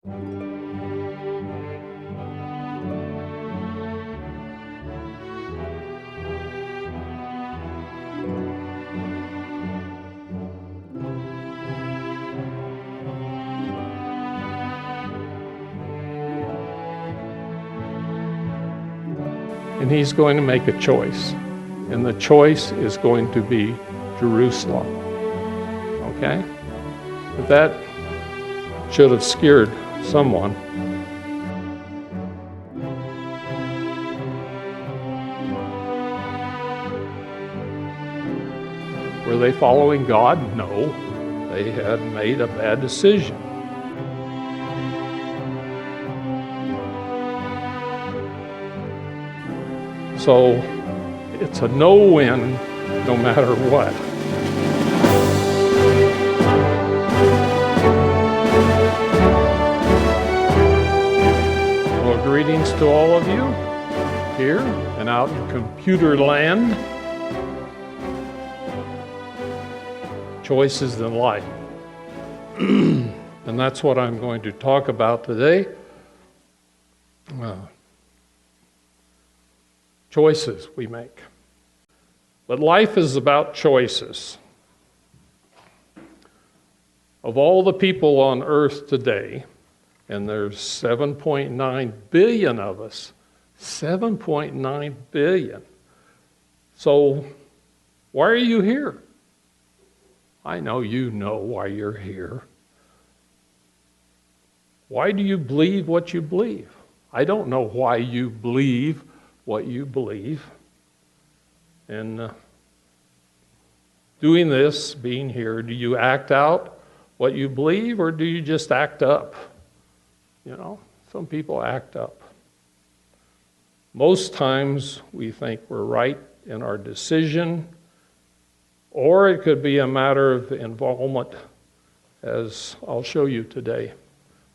And he's going to make a choice. And the choice is going to be Jerusalem. Okay? But that should have scared someone. Were they following God? No. They had made a bad decision. So it's a no-win no matter what. Well, greetings to all of you here and out in computer land. Choices in life. And that's what I'm going to talk about today. Choices we make. But life is about choices. Of all the people on earth today, and there's 7.9 billion of us, 7.9 billion. So why are you here? I know you know why you're here. Why do you believe what you believe? I don't know why you believe what you believe. And doing this, being here, do you act out what you believe or do you just act up? You know, some people act up. Most times we think we're right in our decision, or it could be a matter of involvement, as I'll show you today.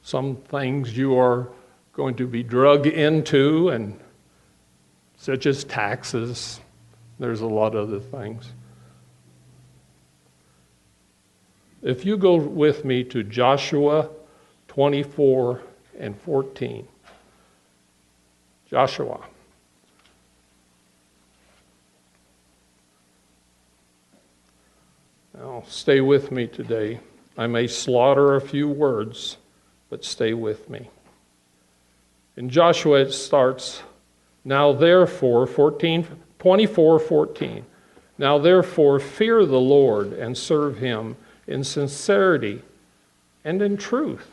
Some things you are going to be drug into, and such as taxes. There's a lot of other things. If you go with me to Joshua 24 and 14. Joshua. Now, stay with me today. I may slaughter a few words, but stay with me. In Joshua, it starts, now therefore, 24:14. Now therefore, fear the Lord and serve him in sincerity and in truth.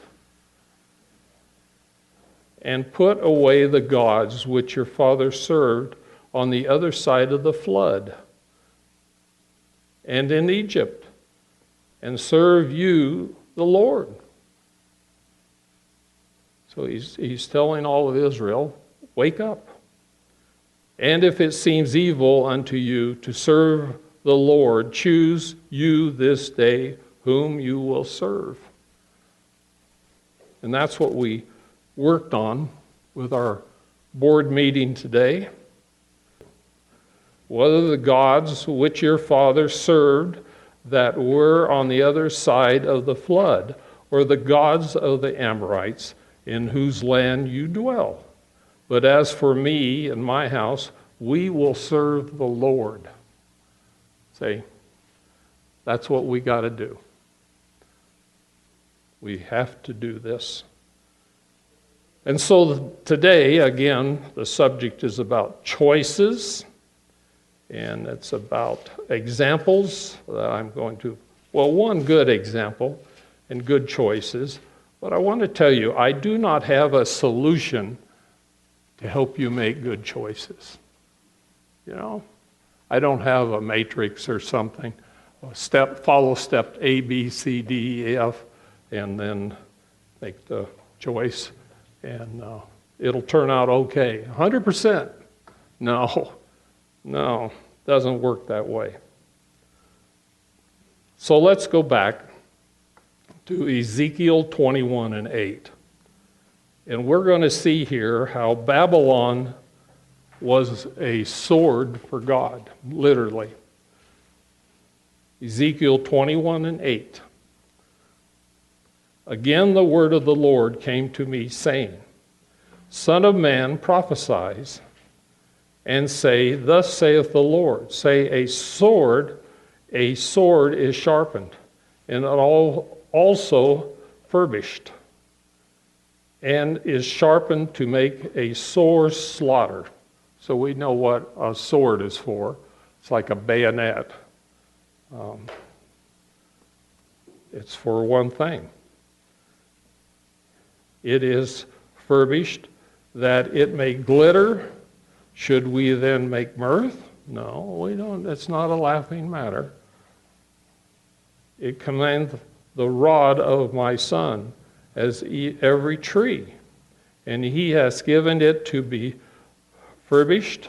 And put away the gods which your fathers served on the other side of the flood and in Egypt, and serve you the Lord. So he's telling all of Israel, wake up. And if it seems evil unto you to serve the Lord, choose you this day whom you will serve. And that's what we worked on with our board meeting today. Whether the gods which your fathers served that were on the other side of the flood, or the gods of the Amorites in whose land you dwell. But as for me and my house, we will serve the Lord. See, that's what we got to do. We have to do this. And so today, again, the subject is about choices. And it's about examples that I'm going to, well, one good example and good choices. But I want to tell you, I do not have a solution to help you make good choices. You know, I don't have a matrix or something. Follow step A, B, C, D, E, F, and then make the choice, and it'll turn out okay. 100%. No, doesn't work that way. So let's go back to Ezekiel 21 and 8. And we're going to see here how Babylon was a sword for God, literally. Ezekiel 21 and 8. Again the word of the Lord came to me, saying, Son of man, prophesy, and say, Thus saith the Lord. Say, a sword is sharpened, and also furbished, and is sharpened to make a sore slaughter. So we know what a sword is for. It's like a bayonet. It's for one thing. It is furbished that it may glitter. Should we then make mirth? No, we don't. It's not a laughing matter. It commands the rod of my son as every tree, and he has given it to be furbished,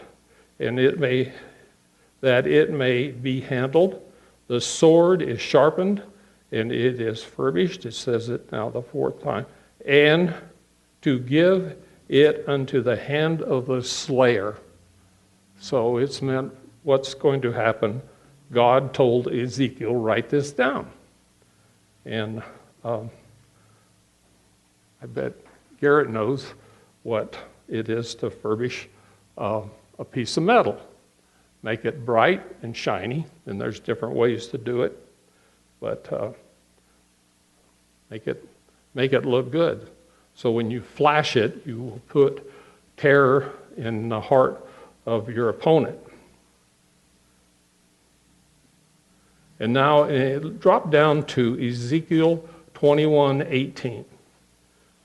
and that it may be handled. The sword is sharpened, and it is furbished. It says it now the fourth time. And to give it unto the hand of the slayer. So it's meant what's going to happen. God told Ezekiel, write this down. And I bet Garrett knows what it is to furbish a piece of metal. Make it bright and shiny, and there's different ways to do it, but make it look good. So when you flash it, you will put terror in the heart of your opponent. And now drop down to Ezekiel 21:18.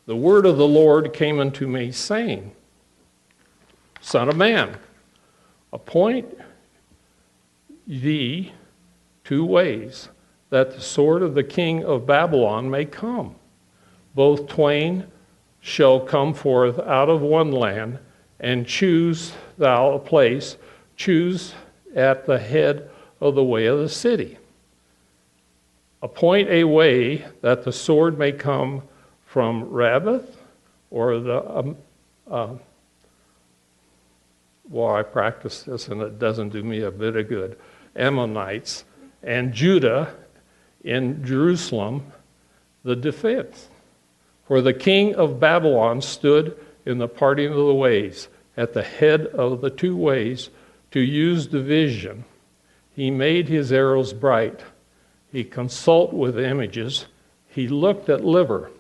The word of the Lord came unto me, saying, Son of man, appoint thee 2 ways, that the sword of the king of Babylon may come. Both twain shall come forth out of one land, and choose thou a place, choose at the head of the way of the city. Appoint a way that the sword may come from Rabbath, or I practice this and it doesn't do me a bit of good, Ammonites, and Judah in Jerusalem, the defense. For the king of Babylon stood in the parting of the ways, at the head of the 2 ways, to use division. He made his arrows bright. He consulted with images. He looked at liver.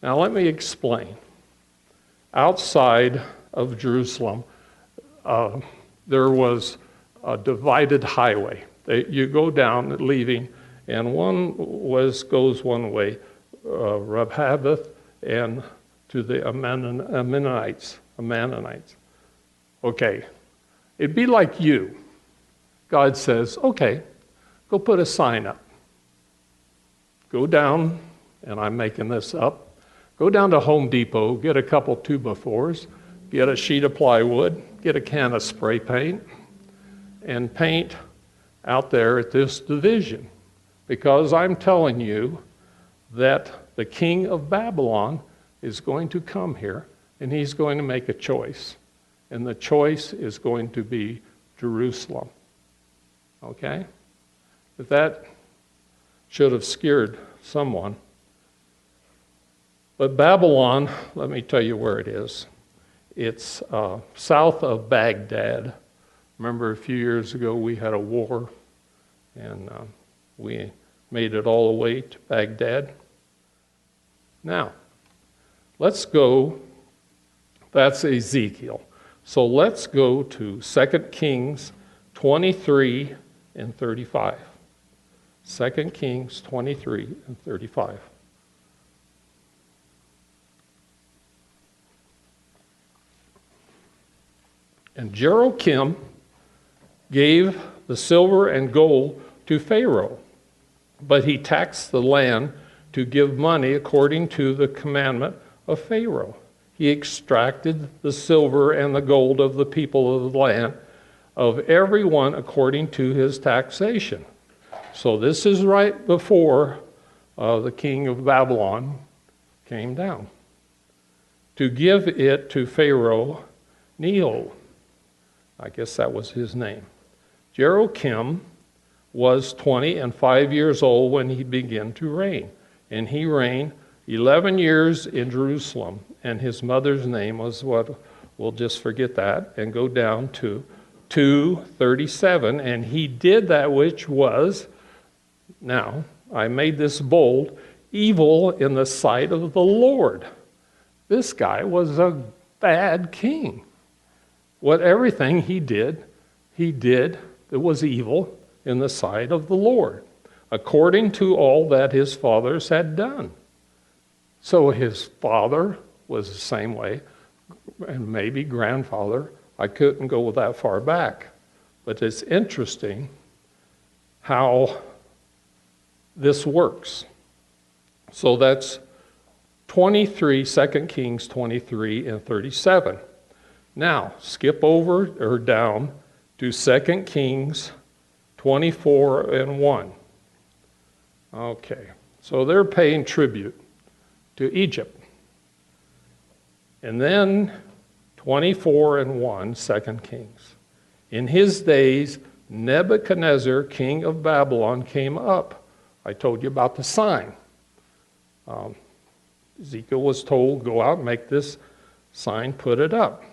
Now let me explain. Outside of Jerusalem, there was a divided highway. You go down leaving, and one goes one way, Rehoboth, and to the Ammonites. Okay, it'd be like you. God says, okay, go put a sign up. Go down, and I'm making this up, go down to Home Depot, get a couple 2x4s, get a sheet of plywood, get a can of spray paint, and paint out there at this division. Because I'm telling you that the king of Babylon is going to come here, and he's going to make a choice. And the choice is going to be Jerusalem. Okay? If that should have scared someone. But Babylon, let me tell you where it is. It's south of Baghdad. Remember a few years ago we had a war, and we made it all the way to Baghdad. Now, let's go, that's Ezekiel. So let's go to 2 Kings 23 and 35. 2 Kings 23 and 35. And Jehoiakim gave the silver and gold to Pharaoh, but he taxed the land to give money according to the commandment of Pharaoh. He extracted the silver and the gold of the people of the land, of everyone according to his taxation. So this is right before the king of Babylon came down. To give it to Pharaoh Neho. I guess that was his name. Jehoiakim was 25 years old when he began to reign. and he reigned 11 years in Jerusalem, and his mother's name was what, we'll just forget that, and go down to 2:37, and he did that which was, now, I made this bold, evil in the sight of the Lord. This guy was a bad king. Everything he did that was evil in the sight of the Lord, according to all that his fathers had done. So his father was the same way, and maybe grandfather. I couldn't go that far back. But it's interesting how this works. So that's 23, 2 Kings 23 and 37. Now, skip over or down to 2 Kings 24 and 1. Okay, so they're paying tribute to Egypt. And then 24 and 1, 2 Kings. In his days, Nebuchadnezzar, king of Babylon, came up. I told you about the sign. Ezekiel was told, go out and make this sign, put it up.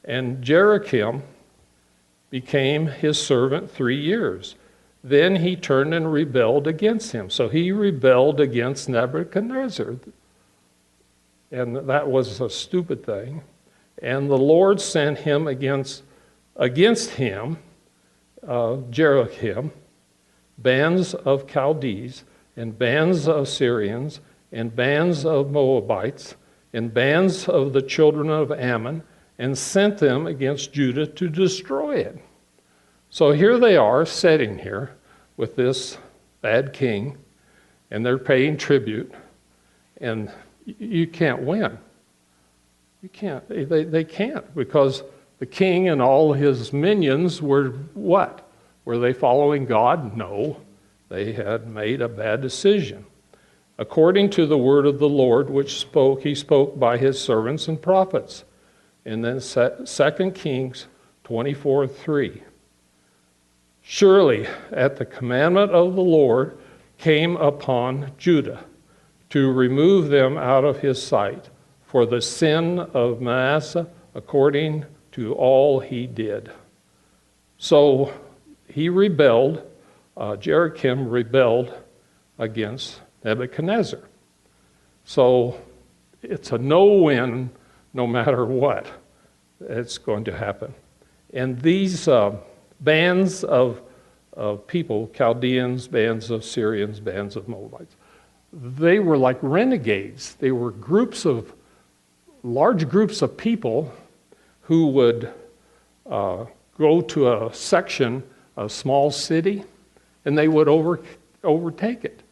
And Jehoiakim became his servant 3 years. Then he turned and rebelled against him. So he rebelled against Nebuchadnezzar. And that was a stupid thing. And the Lord sent him against him, Jehoiakim, bands of Chaldees, and bands of Syrians, and bands of Moabites, and bands of the children of Ammon, and sent them against Judah to destroy it. So here they are sitting here with this bad king, and they're paying tribute, and you can't win. You can't. They can't, because the king and all his minions were what? Were they following God? No. They had made a bad decision. According to the word of the Lord, which he spoke by his servants and prophets. And then 2 Kings 24:3. Surely at the commandment of the Lord came upon Judah to remove them out of his sight for the sin of Manasseh, according to all he did. So he rebelled, Jehoiakim rebelled against Nebuchadnezzar. So it's a no-win no matter what. It's going to happen. And these bands of people, Chaldeans, bands of Syrians, bands of Moabites, they were like renegades. They were large groups of people who would go to a section, a small city, and they would overtake it.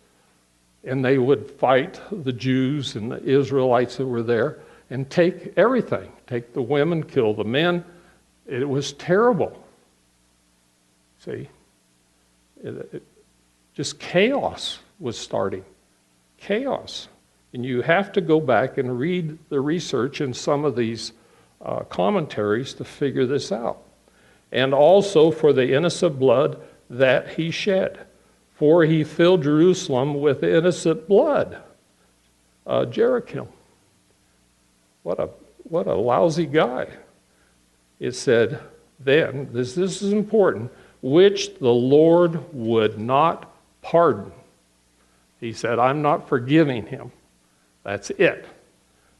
And they would fight the Jews and the Israelites that were there and take everything, take the women, kill the men. It was terrible. See, just chaos was starting. Chaos. And you have to go back and read the research in some of these commentaries to figure this out. And also for the innocent blood that he shed. For he filled Jerusalem with innocent blood. Jehoiakim. What a lousy guy. It said then, this is important, which the Lord would not pardon. He said, I'm not forgiving him. That's it.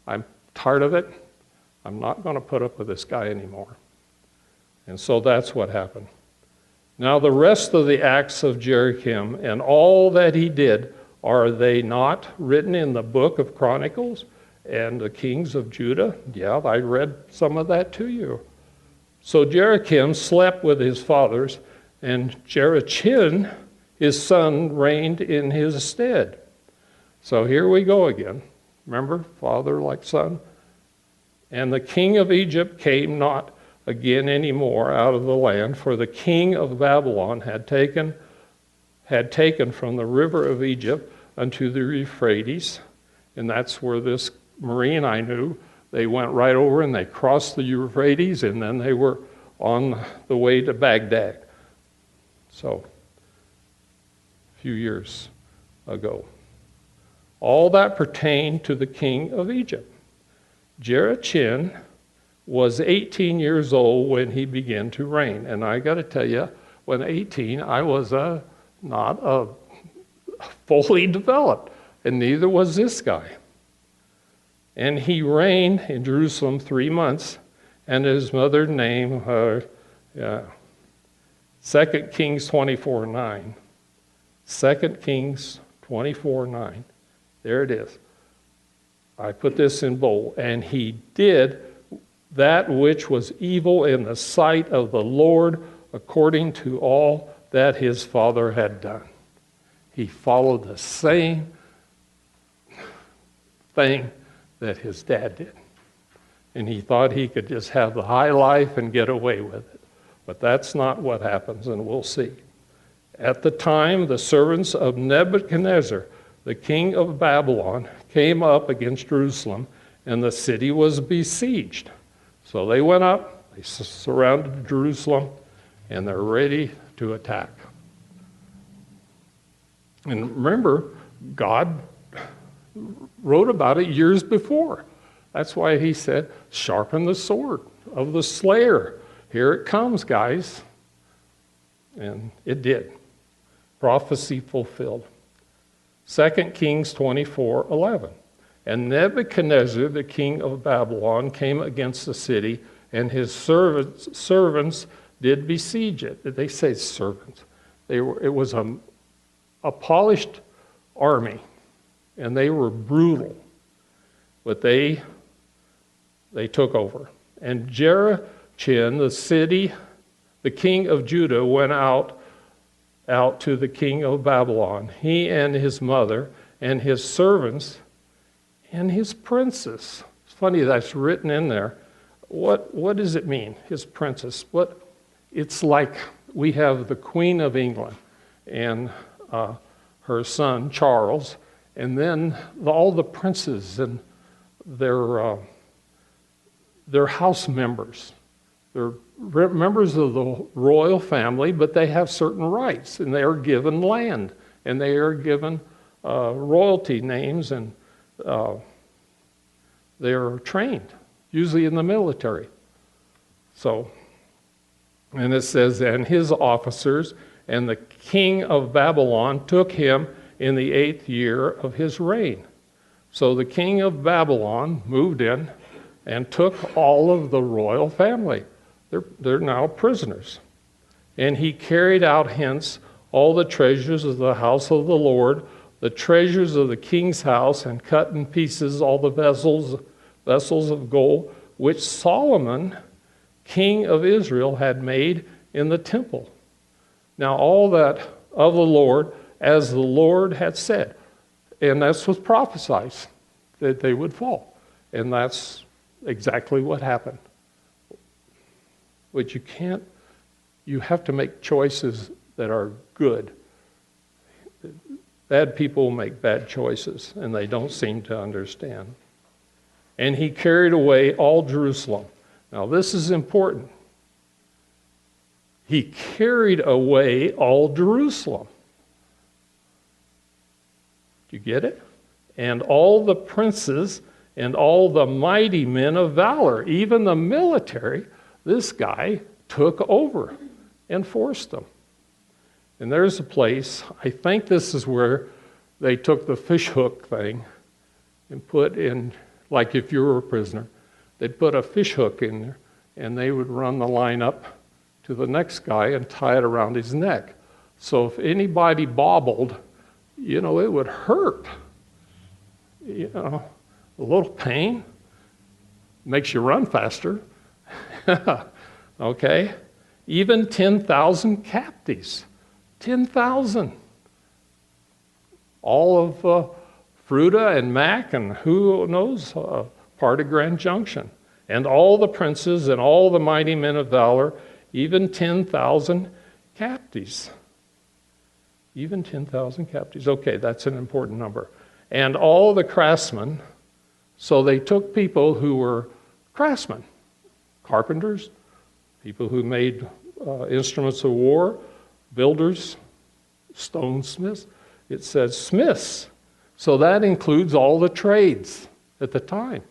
I'm tired of it. I'm not going to put up with this guy anymore. And so that's what happened. Now the rest of the acts of Jehoiakim and all that he did, are they not written in the book of Chronicles and the kings of Judah? Yeah, I read some of that to you. So Jehoiakim slept with his fathers, and Jehoiachin, his son, reigned in his stead. So here we go again. Remember, father like son? And the king of Egypt came not again any more out of the land, for the king of Babylon had taken from the river of Egypt unto the Euphrates, and that's where this Marine I knew, they went right over and they crossed the Euphrates, and then they were on the way to Baghdad. So, a few years ago. all that pertained to the king of Egypt. Jehoiachin was 18 years old when he began to reign. And I got to tell you, when 18, I was not fully developed, and neither was this guy. And he reigned in Jerusalem 3 months, and his mother named her, 2 Kings 24:9. 2 Kings 24:9. There it is. I put this in bold. And he did that which was evil in the sight of the Lord, according to all that his father had done. He followed the same thing that his dad did. And he thought he could just have the high life and get away with it. But that's not what happens, and we'll see. At the time, the servants of Nebuchadnezzar, the king of Babylon, came up against Jerusalem, and the city was besieged. So they went up, they surrounded Jerusalem, and they're ready to attack. And remember, God wrote about it years before. That's why he said, sharpen the sword of the slayer. Here it comes, guys. And it did. Prophecy fulfilled. 2 Kings 24:11. And Nebuchadnezzar, the king of Babylon, came against the city, and his servants did besiege it. They say servants. It was a polished army, and they were brutal. But they took over. And Jehoiachin, the king of Judah, went out to the king of Babylon, he and his mother and his servants and his princes. It's funny that's written in there. What does it mean, his princes? It's like we have the Queen of England and her son Charles, and then all the princes and their house members. They're members of the royal family, but they have certain rights, and they are given land, and they are given royalty names, and they are trained, usually in the military. So, and it says, and his officers and the king of Babylon took him in the 8th year of his reign. So the king of Babylon moved in and took all of the royal family. They're now prisoners. And he carried out hence all the treasures of the house of the Lord, the treasures of the king's house, and cut in pieces all the vessels of gold, which Solomon, king of Israel, had made in the temple. Now all that of the Lord, as the Lord had said. And that's what prophesied, that they would fall. And that's exactly what happened. But you have to make choices that are good. Bad people make bad choices, and they don't seem to understand. And he carried away all Jerusalem. Now this is important. He carried away all Jerusalem. Do you get it? And all the princes and all the mighty men of valor, even the military, this guy took over and forced them. And there's a place, I think this is where they took the fish hook thing and put in, like if you were a prisoner, they'd put a fish hook in there, and they would run the line up to the next guy and tie it around his neck. So if anybody bobbled, it would hurt. A little pain makes you run faster. Okay? Even 10,000 captives. 10,000. All of Fruta and Mac and who knows, part of Grand Junction. And all the princes and all the mighty men of valor, even 10,000 captives. Even 10,000 captives. Okay, that's an important number. And all the craftsmen, so they took people who were craftsmen, carpenters, people who made instruments of war, builders, stonesmiths. It says smiths. So that includes all the trades at the time.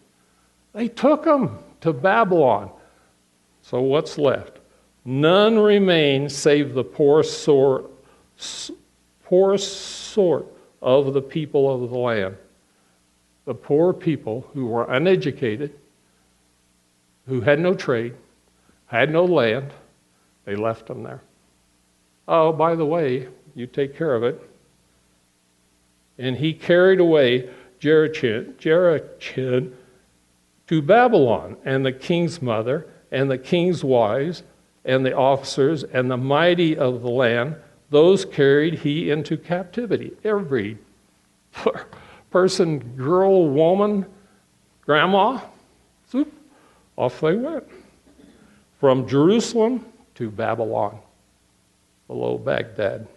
They took them to Babylon. So what's left? None remain save the poorest sort of the people of the land. The poor people who were uneducated, who had no trade, had no land, they left them there. Oh, by the way, you take care of it. And he carried away Jehoiachin to Babylon, and the king's mother, and the king's wives, and the officers, and the mighty of the land, those carried he into captivity. Every person, girl, woman, grandma, zoop, off they went. From Jerusalem to Babylon, below Baghdad,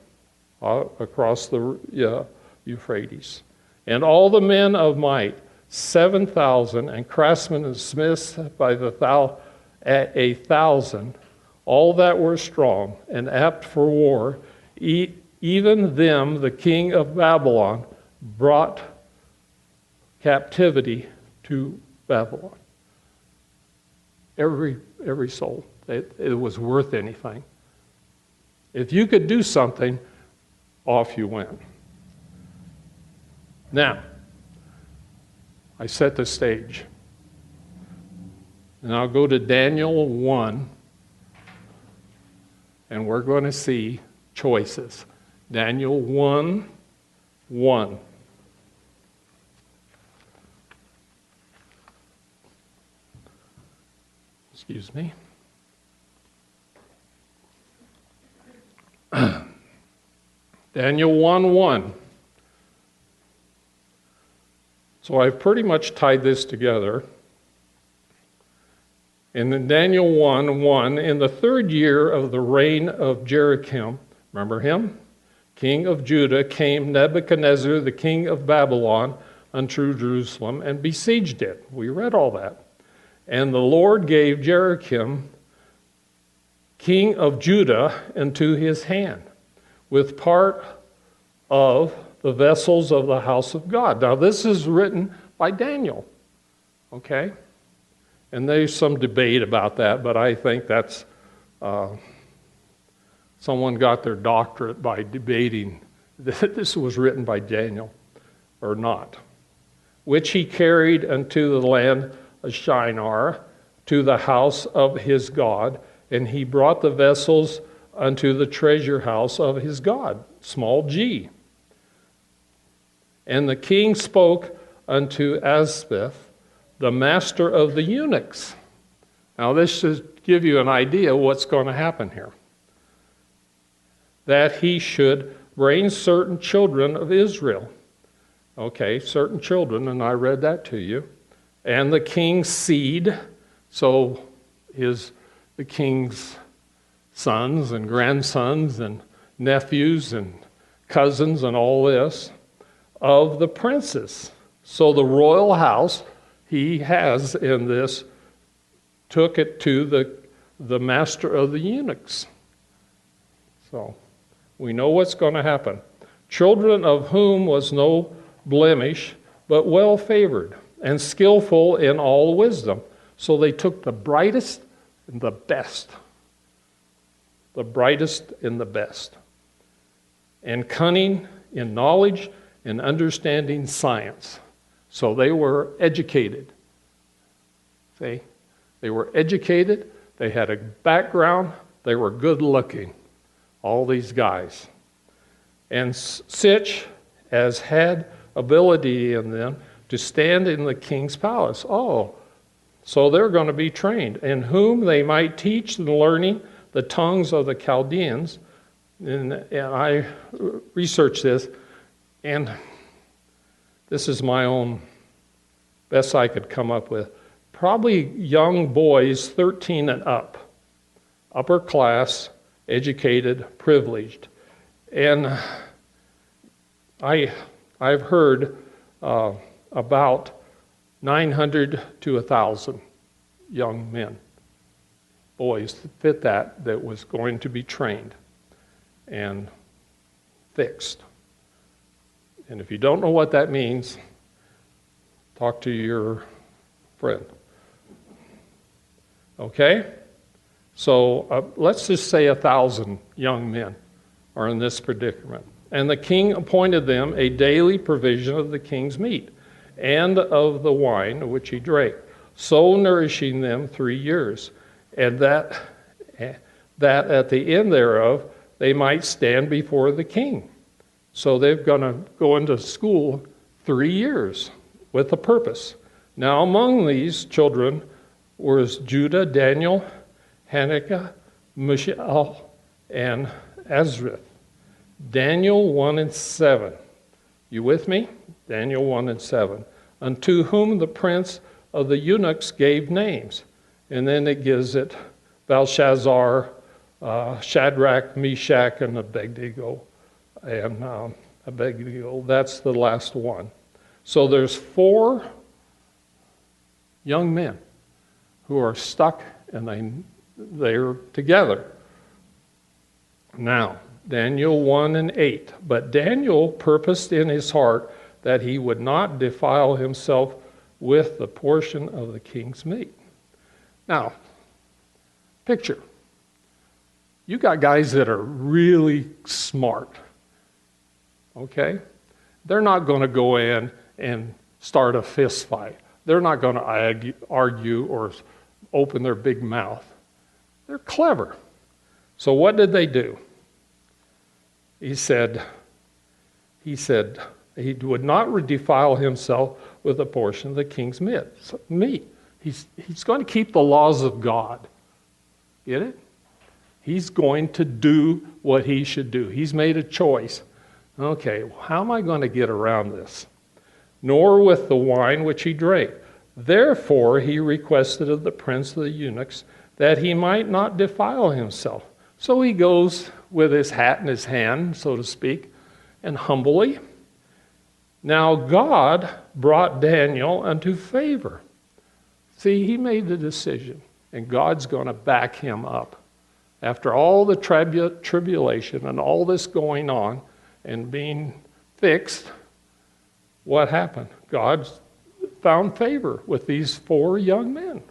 across the Euphrates. And all the men of might, 7,000, and craftsmen and smiths by the 1,000, all that were strong and apt for war, even them the king of Babylon brought captivity to Babylon. Every soul. It was worth anything. If you could do something, off you went. Now, I set the stage. And I'll go to Daniel 1, and we're going to see choices. Daniel 1:1. Excuse me. Daniel 1:1. So I've pretty much tied this together. And in Daniel 1:1, in the third year of the reign of Jehoiakim, remember him? King of Judah, came Nebuchadnezzar, the king of Babylon, unto Jerusalem and besieged it. We read all that. And the Lord gave Jehoiakim, king of Judah, into his hand, with part of the vessels of the house of God. Now, this is written by Daniel, okay? And there's some debate about that, but I think that's someone got their doctorate by debating that this was written by Daniel or not. Which he carried unto the land of Shinar, to the house of his God, and he brought the vessels unto the treasure house of his God, small g. And the king spoke unto Asaph, the master of the eunuchs. Now this should give you an idea of what's going to happen here. That he should bring certain children of Israel. Okay, certain children, and I read that to you. And the king's seed, so the king's sons and grandsons and nephews and cousins and all this, of the princes. So the royal house he has in this took it to the master of the eunuchs. So we know what's going to happen. Children of whom was no blemish, but well favored and skillful in all wisdom. So they took the brightest and the best. The brightest and the best. And cunning in knowledge and understanding science. So they were educated. See? They were educated, they had a background, they were good looking. All these guys. And such as had ability in them to stand in the king's palace. Oh, so they're going to be trained. In whom they might teach the learning the tongues of the Chaldeans. And I researched this, and this is my own best I could come up with. Probably young boys 13 and up, upper class, educated, privileged. And I've heard about 900 to 1,000 young men, boys that fit that was going to be trained and fixed And if you don't know what that means, talk to your friend. Okay? So let's just say 1,000 young men are in this predicament. And the king appointed them a daily provision of the king's meat and of the wine which he drank, so nourishing them 3 years, and that at the end thereof they might stand before the king. So they're going to go into school 3 years with a purpose. Now among these children was Judah, Daniel, Hananiah, Mishael, and Azareth. Daniel 1 and 7. You with me? Daniel 1 and 7. Unto whom the prince of the eunuchs gave names. And then it gives it Belshazzar, Shadrach, Meshach, and Abednego. And Abednego, that's the last one. So there's 4 young men who are stuck and they're together. Now, Daniel 1 and 8. But Daniel purposed in his heart that he would not defile himself with the portion of the king's meat. Now, picture. You got guys that are really smart. Okay? They're not going to go in and start a fist fight. They're not going to argue or open their big mouth. They're clever. So what did they do? He said he would not defile himself with a portion of the king's meat. He's going to keep the laws of God. Get it? He's going to do what he should do. He's made a choice. Okay, how am I going to get around this? Nor with the wine which he drank. Therefore he requested of the prince of the eunuchs that he might not defile himself. So he goes with his hat in his hand, so to speak, and humbly. Now God brought Daniel unto favor. See, he made the decision, and God's going to back him up. After all the tribulation and all this going on and being fixed, what happened? God found favor with these 4 young men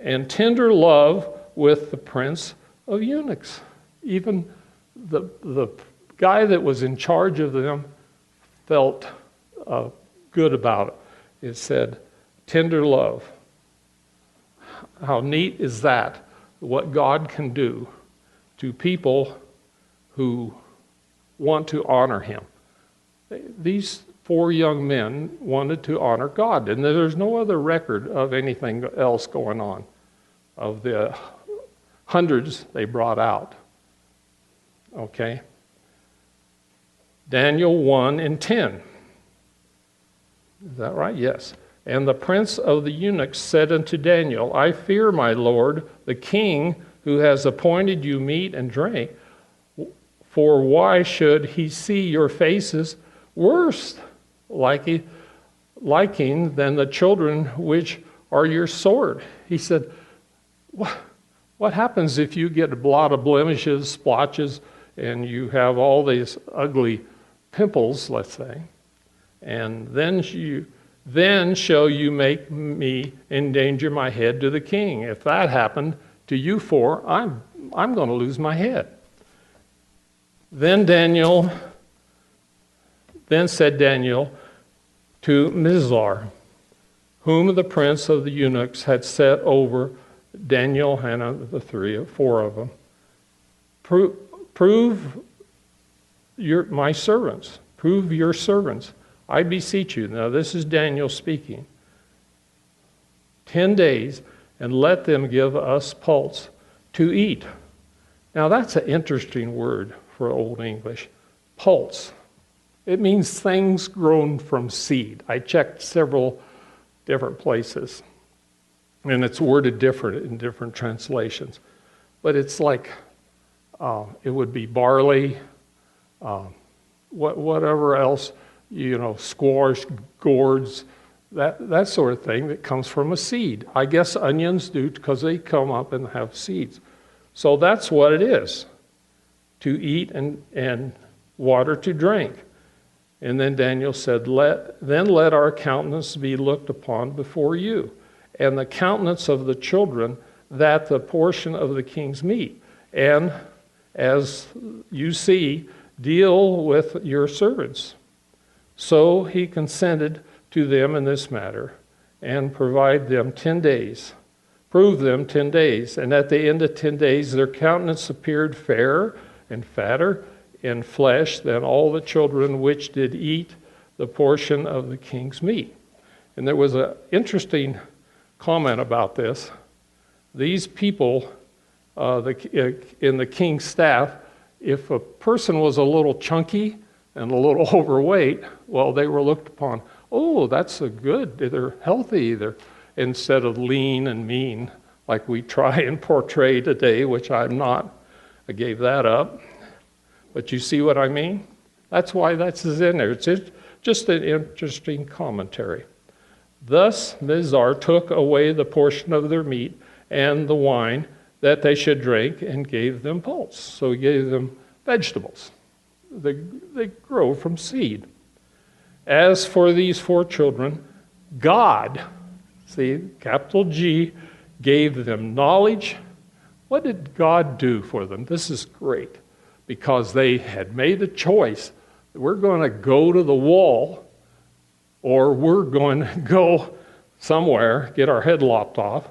and tender love with the prince of eunuchs. Even the guy that was in charge of them felt good about it. It said, tender love. How neat is that? What God can do to people who want to honor him. These 4 young men wanted to honor God, and there's no other record of anything else going on, of the hundreds they brought out. Okay? Daniel 1 and 10. Is that right? Yes. And the prince of the eunuchs said unto Daniel, I fear my lord, the king, who has appointed you meat and drink, for why should he see your faces worse liking than the children which are your sword? He said, what happens if you get a lot of blemishes, splotches, and you have all these ugly pimples, let's say, and then shall you make me endanger my head to the king. If that happened to you 4, I'm going to lose my head. Then said Daniel to Mizar, whom the prince of the eunuchs had set over Daniel, Hannah, the 4 of them, prove my servants, prove your servants, I beseech you. Now this is Daniel speaking. 10 days, and let them give us pulse to eat. Now that's an interesting word for Old English. Pulse. It means things grown from seed. I checked several different places, and it's worded different in different translations. But it's like, it would be barley, whatever else, squash, gourds, that sort of thing that comes from a seed. I guess onions do because they come up and have seeds. So that's what it is, to eat and water to drink. And then Daniel said, Then let our countenance be looked upon before you, and the countenance of the children, that the portion of the king's meat. And as you see, deal with your servants. So he consented to them in this matter, and provide them 10 days. Prove them 10 days. And at the end of 10 days, their countenance appeared fairer and fatter in flesh than all the children which did eat the portion of the king's meat. And there was an interesting comment about this. These people in the king's staff, if a person was a little chunky and a little overweight, well, they were looked upon, oh, that's a good, they're healthy, instead of lean and mean, like we try and portray today, which I'm not. I gave that up. But you see what I mean? That's why that's in there. It's just an interesting commentary. Thus Mizar took away the portion of their meat and the wine that they should drink, and gave them pulse. So he gave them vegetables. They grow from seed. As for these 4 children, God, see, capital G, gave them knowledge. What did God do for them? This is great, because they had made a choice. We're going to go to the wall, or we're going to go somewhere, get our head lopped off,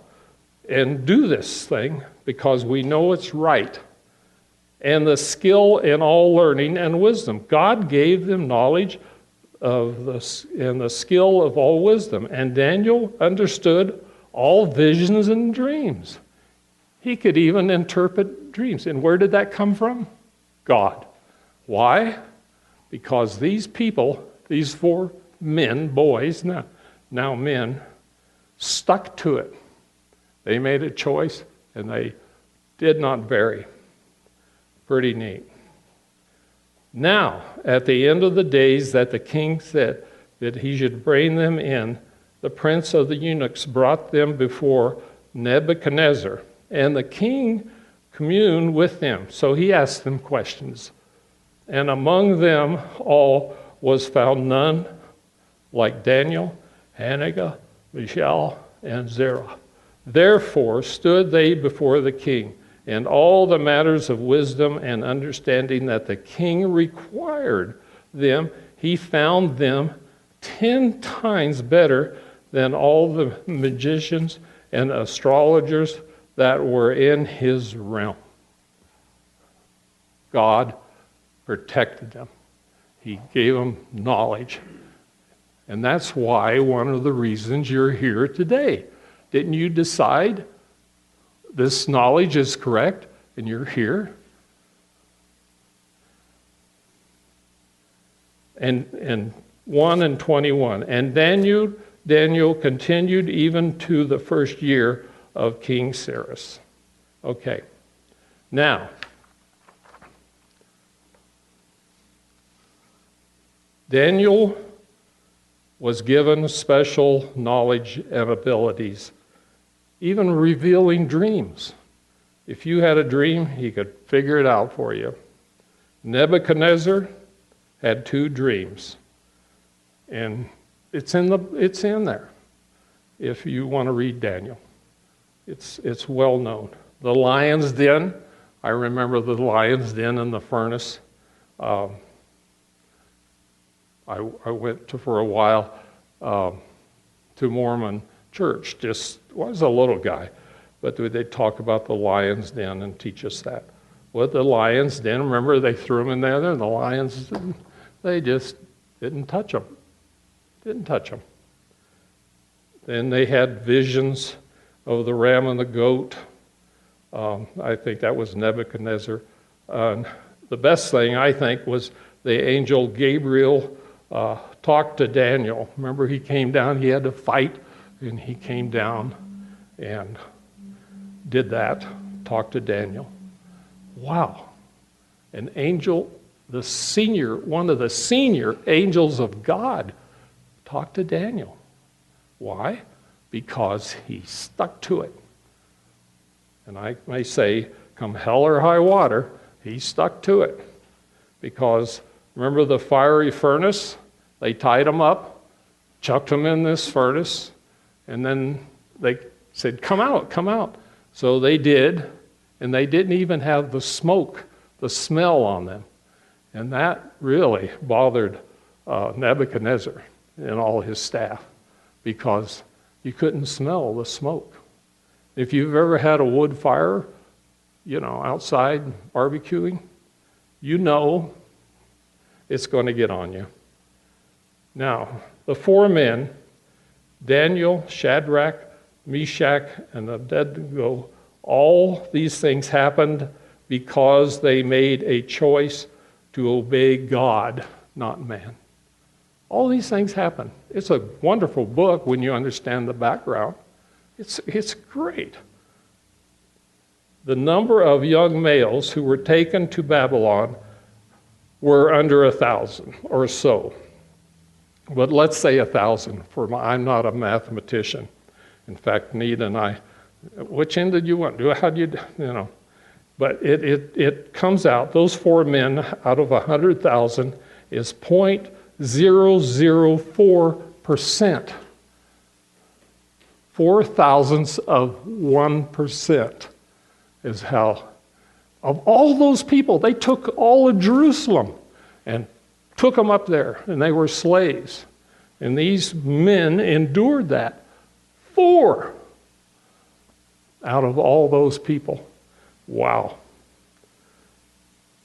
and do this thing because we know it's right. And the skill in all learning and wisdom. God gave them knowledge and the skill of all wisdom. And Daniel understood all visions and dreams. He could even interpret dreams. And where did that come from? God. Why? Because these people, these 4 men, boys, now men, stuck to it. They made a choice, and they did not vary. Pretty neat. Now, at the end of the days that the king said that he should bring them in, the prince of the eunuchs brought them before Nebuchadnezzar, and the king communed with them. So he asked them questions. And among them all was found none like Daniel, Hananiah, Mishael, and Azariah. Therefore stood they before the king, and all the matters of wisdom and understanding that the king required them, he found them 10 times better than all the magicians and astrologers that were in his realm. God protected them. He gave them knowledge. And that's why one of the reasons you're here today. Didn't you decide this knowledge is correct and you're here? And 1 and 21. And Daniel continued even to the first year of King Cyrus. Okay. Now, Daniel was given special knowledge and abilities, even revealing dreams. If you had a dream, he could figure it out for you. Nebuchadnezzar had 2 dreams, and it's in there. If you want to read Daniel, it's well known. The lion's den. I remember the lion's den in the furnace. I went for a while to Mormon church. Just was a little guy, but they talk about the lion's den and teach us that. What the lion's den? Remember, they threw them in there, and the lions, they just didn't touch them. Didn't touch them. Then they had visions of the ram and the goat. I think that was Nebuchadnezzar. The best thing, I think, was the angel Gabriel talked to Daniel. Remember, he came down, he had to fight, and he came down and did that, talked to Daniel. Wow. An angel, one of the senior angels of God, talked to Daniel. Why? Because he stuck to it. And I may say, come hell or high water, he stuck to it. Because Remember the fiery furnace? They tied them up, chucked them in this furnace, and then they said, come out, come out. So they did, and they didn't even have the smoke, the smell on them. And that really bothered Nebuchadnezzar and all his staff, because you couldn't smell the smoke. If you've ever had a wood fire, outside barbecuing, you know it's going to get on you. Now, the four men, Daniel, Shadrach, Meshach, and Abednego, all these things happened because they made a choice to obey God, not man. All these things happen. It's a wonderful book when you understand the background. It's great. The number of young males who were taken to Babylon were under 1,000 or so. But let's say 1,000. I'm not a mathematician. In fact, Nita and I, which end did you want? How do you. But it comes out, those four men out of 100,000 is 0.004%. 0.004 of 1% is how, of all those people, they took all of Jerusalem and took them up there, and they were slaves. And these men endured that. 4 out of all those people. Wow.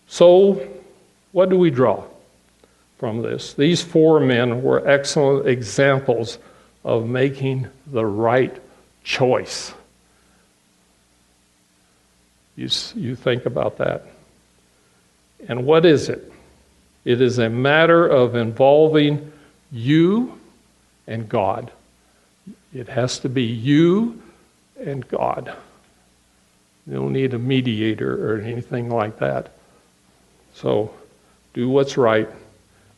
So, what do we draw from this? These 4 men were excellent examples of making the right choice. You think about that. And what is it? It is a matter of involving you and God. It has to be you and God. You don't need a mediator or anything like that. So do what's right,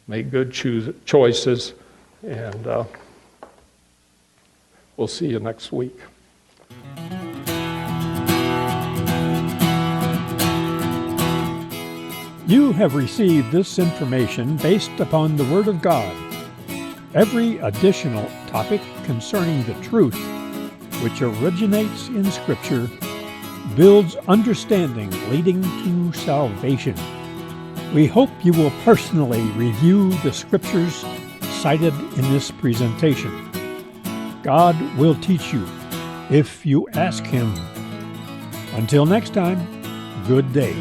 make good choices, and we'll see you next week. You have received this information based upon the Word of God. Every additional topic concerning the truth, which originates in Scripture, builds understanding leading to salvation. We hope you will personally review the Scriptures cited in this presentation. God will teach you if you ask Him. Until next time, good day.